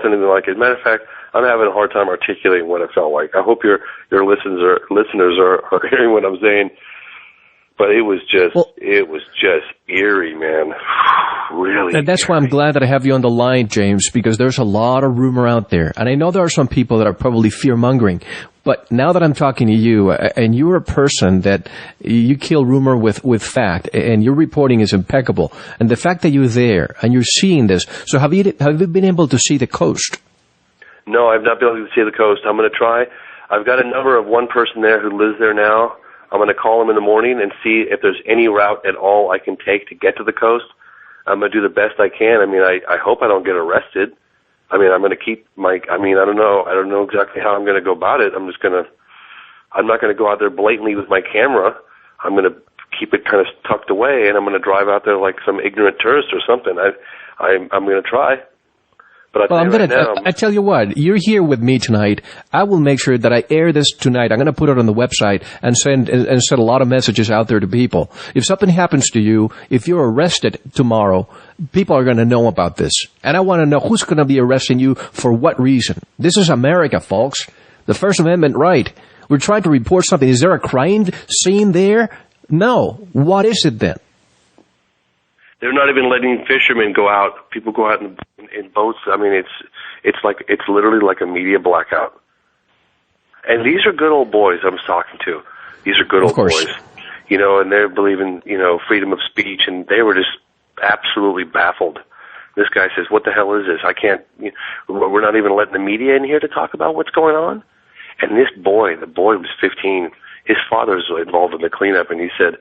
anything like it. As a matter of fact, I'm having a hard time articulating what it felt like. I hope your listeners are hearing what I'm saying. But it was just eerie, man. Really. And that's why I'm glad that I have you on the line, James, because there's a lot of rumor out there. And I know there are some people that are probably fear-mongering. But now that I'm talking to you, and you're a person that you kill rumor with fact, and your reporting is impeccable, and the fact that you're there and you're seeing this, so have you been able to see the coast? No, I've not been able to see the coast. I'm going to try. I've got a number of one person there who lives there now. I'm going to call him in the morning and see if there's any route at all I can take to get to the coast. I'm going to do the best I can. I mean, I hope I don't get arrested. I mean, I'm going to keep I don't know exactly how I'm going to go about it. I'm not going to go out there blatantly with my camera. I'm going to keep it kind of tucked away, and I'm going to drive out there like some ignorant tourist or something. I'm going to try. But I tell you what, you're here with me tonight. I will make sure that I air this tonight. I'm going to put it on the website and send a lot of messages out there to people. If something happens to you, if you're arrested tomorrow, people are going to know about this. And I want to know who's going to be arresting you for what reason. This is America, folks. The First Amendment right. We're trying to report something. Is there a crime scene there? No. What is it then? They're not even letting fishermen go out. People go out in boats. I mean, it's literally like a media blackout. And these are good old boys I'm talking to. These are good old boys, and they believe in, freedom of speech, and they were just absolutely baffled. This guy says, "What the hell is this? I can't. We're not even letting the media in here to talk about what's going on." And the boy was 15. His father's involved in the cleanup, and he said,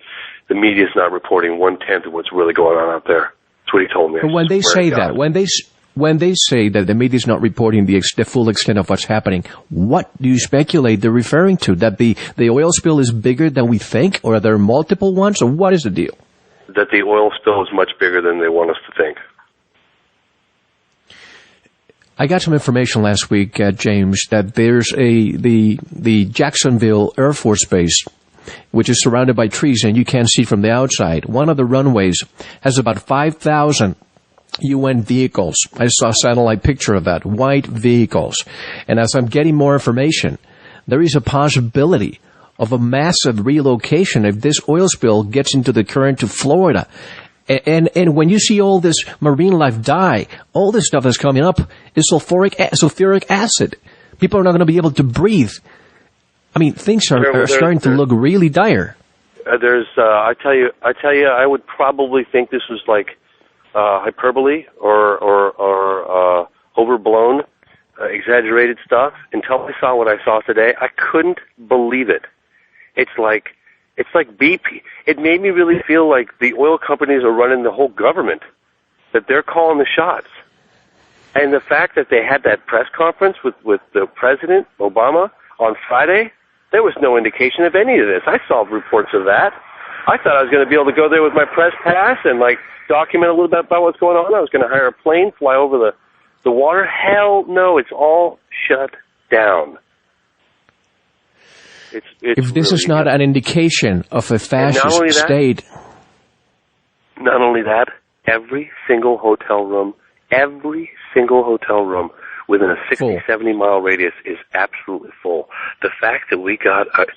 the media's not reporting 1/10 of what's really going on out there. That's what he told me. But when they say that, when they say that the media's not reporting the full extent of what's happening, what do you speculate they're referring to? That the oil spill is bigger than we think, or are there multiple ones, or what is the deal? That the oil spill is much bigger than they want us to think. I got some information last week, James, that there's the Jacksonville Air Force Base, which is surrounded by trees and you can't see from the outside. One of the runways has about 5,000 UN vehicles. I saw a satellite picture of that, white vehicles. And as I'm getting more information, there is a possibility of a massive relocation if this oil spill gets into the current to Florida. And when you see all this marine life die, all this stuff that's coming up is sulfuric acid. People are not going to be able to breathe. I mean, things are starting to look really dire. I tell you, I would probably think this was like hyperbole or overblown, exaggerated stuff. Until I saw what I saw today, I couldn't believe it. It's like BP. It made me really feel like the oil companies are running the whole government, that they're calling the shots. And the fact that they had that press conference with the President, Obama, on Friday, there was no indication of any of this. I saw reports of that. I thought I was going to be able to go there with my press pass and, document a little bit about what's going on. I was going to hire a plane, fly over the water. Hell no, it's all shut down. If this is not an indication of a fascist state. Not only that, every single hotel room within a 60, 70-mile radius is absolutely full. The fact that we got a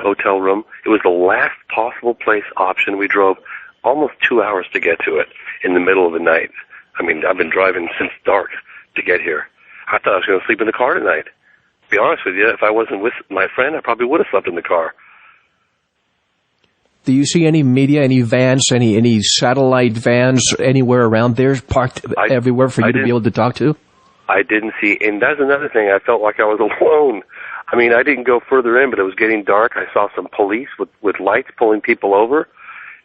hotel room, it was the last possible place option. We drove almost 2 hours to get to it in the middle of the night. I mean, I've been driving since dark to get here. I thought I was going to sleep in the car tonight. To be honest with you, if I wasn't with my friend, I probably would have slept in the car. Do you see any media, any vans, any satellite vans anywhere around there parked everywhere for you to be able to talk to? I didn't see, and that's another thing. I felt like I was alone. I mean, I didn't go further in, but it was getting dark. I saw some police with lights pulling people over,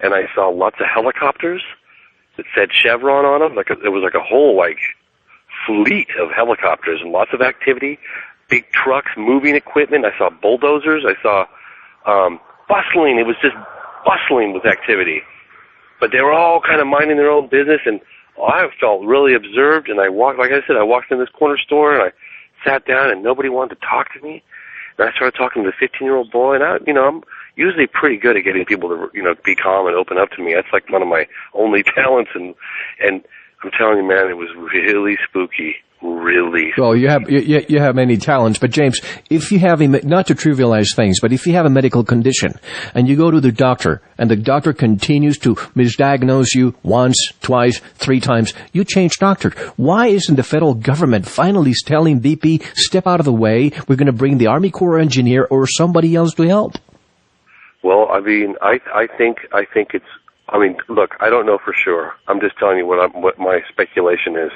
and I saw lots of helicopters that said Chevron on them. It was like a whole fleet of helicopters and lots of activity. Big trucks, moving equipment. I saw bulldozers. I saw bustling. It was just bustling with activity. But they were all kind of minding their own business, and I felt really observed. And I walked in this corner store, and I sat down, and nobody wanted to talk to me. And I started talking to the 15-year-old boy, and I'm usually pretty good at getting people to, be calm and open up to me. That's like one of my only talents, and I'm telling you, man, it was really spooky. Really? Well, you have many talents, but James, if you have not to trivialize things, but if you have a medical condition and you go to the doctor and the doctor continues to misdiagnose you once, twice, 3 times, you change doctor. Why isn't the federal government finally telling BP, step out of the way, we're going to bring the Army Corps engineer or somebody else to help? Well, I mean, I think it's. I mean, look, I don't know for sure. I'm just telling you what my speculation is.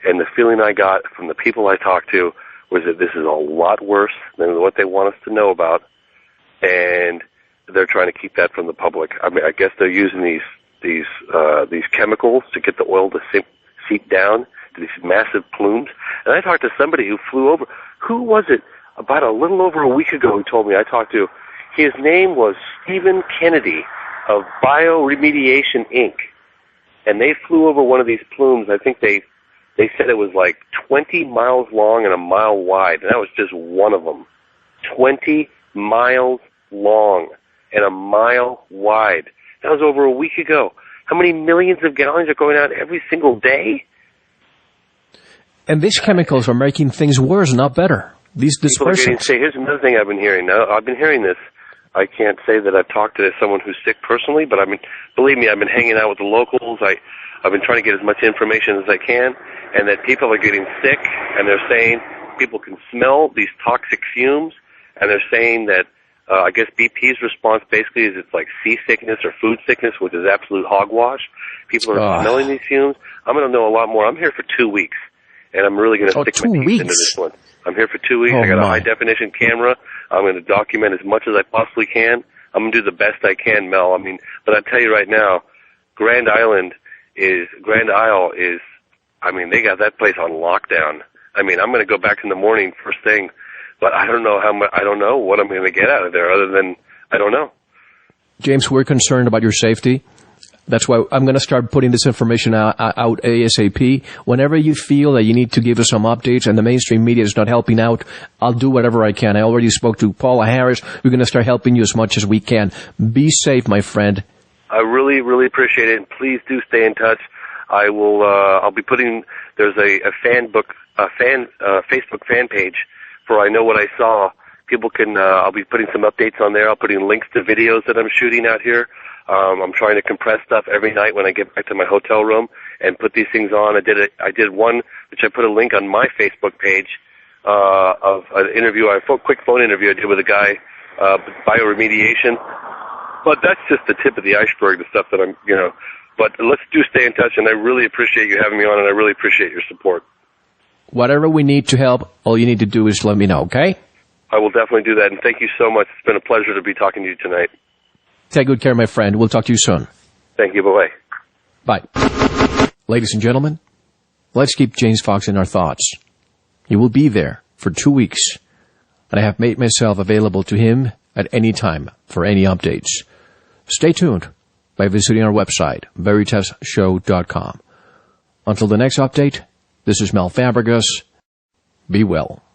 And the feeling I got from the people I talked to was that this is a lot worse than what they want us to know about, and they're trying to keep that from the public. I mean, I guess they're using these chemicals to get the oil to seep down to these massive plumes. And I talked to somebody who flew over. Who was it? About a little over a week ago, who told me. I talked to. His name was Stephen Kennedy of Bioremediation Inc. And they flew over one of these plumes. I think they said it was like 20 miles long and a mile wide, and that was just one of them. 20 miles long and a mile wide. That was over a week ago. How many millions of gallons are going out every single day? And these chemicals are making things worse, not better. These dispersants. Here's another thing I've been hearing. Now, I've been hearing this. I can't say that I've talked to someone who's sick personally, but believe me, I've been hanging out with the locals. I've been trying to get as much information as I can, and that people are getting sick, and they're saying people can smell these toxic fumes, and they're saying that I guess BP's response basically is it's like seasickness or food sickness, which is absolute hogwash. People are smelling these fumes. I'm going to know a lot more. I'm here for 2 weeks, and I'm really going to stick my teeth into this one. I'm here for 2 weeks. I got a high-definition camera. I'm going to document as much as I possibly can. I'm going to do the best I can, Mel. I mean, but I tell you right now, Grand Isle is, I mean, they got that place on lockdown. I mean, I'm going to go back in the morning first thing, but I don't know I don't know what I'm going to get out of there other than, I don't know. James, we're concerned about your safety. That's why I'm going to start putting this information out ASAP. Whenever you feel that you need to give us some updates and the mainstream media is not helping out, I'll do whatever I can. I already spoke to Paula Harris. We're going to start helping you as much as we can. Be safe, my friend. I really, really appreciate it. And please do stay in touch. I will, I'll be putting, there's a Facebook fan page for I Know What I Saw. People can, I'll be putting some updates on there. I'll put in links to videos that I'm shooting out here. I'm trying to compress stuff every night when I get back to my hotel room and put these things on. I did one, which I put a link on my Facebook page, of an interview, a quick phone interview I did with a guy, bioremediation. But that's just the tip of the iceberg, the stuff that but let's do stay in touch, and I really appreciate you having me on, and I really appreciate your support. Whatever we need to help, all you need to do is let me know, okay? I will definitely do that, and thank you so much. It's been a pleasure to be talking to you tonight. Take good care, my friend. We'll talk to you soon. Thank you. Bye-bye. Bye. Ladies and gentlemen, let's keep James Fox in our thoughts. He will be there for 2 weeks, and I have made myself available to him at any time for any updates. Stay tuned by visiting our website, veritasshow.com. Until the next update, this is Mel Fabregas. Be well.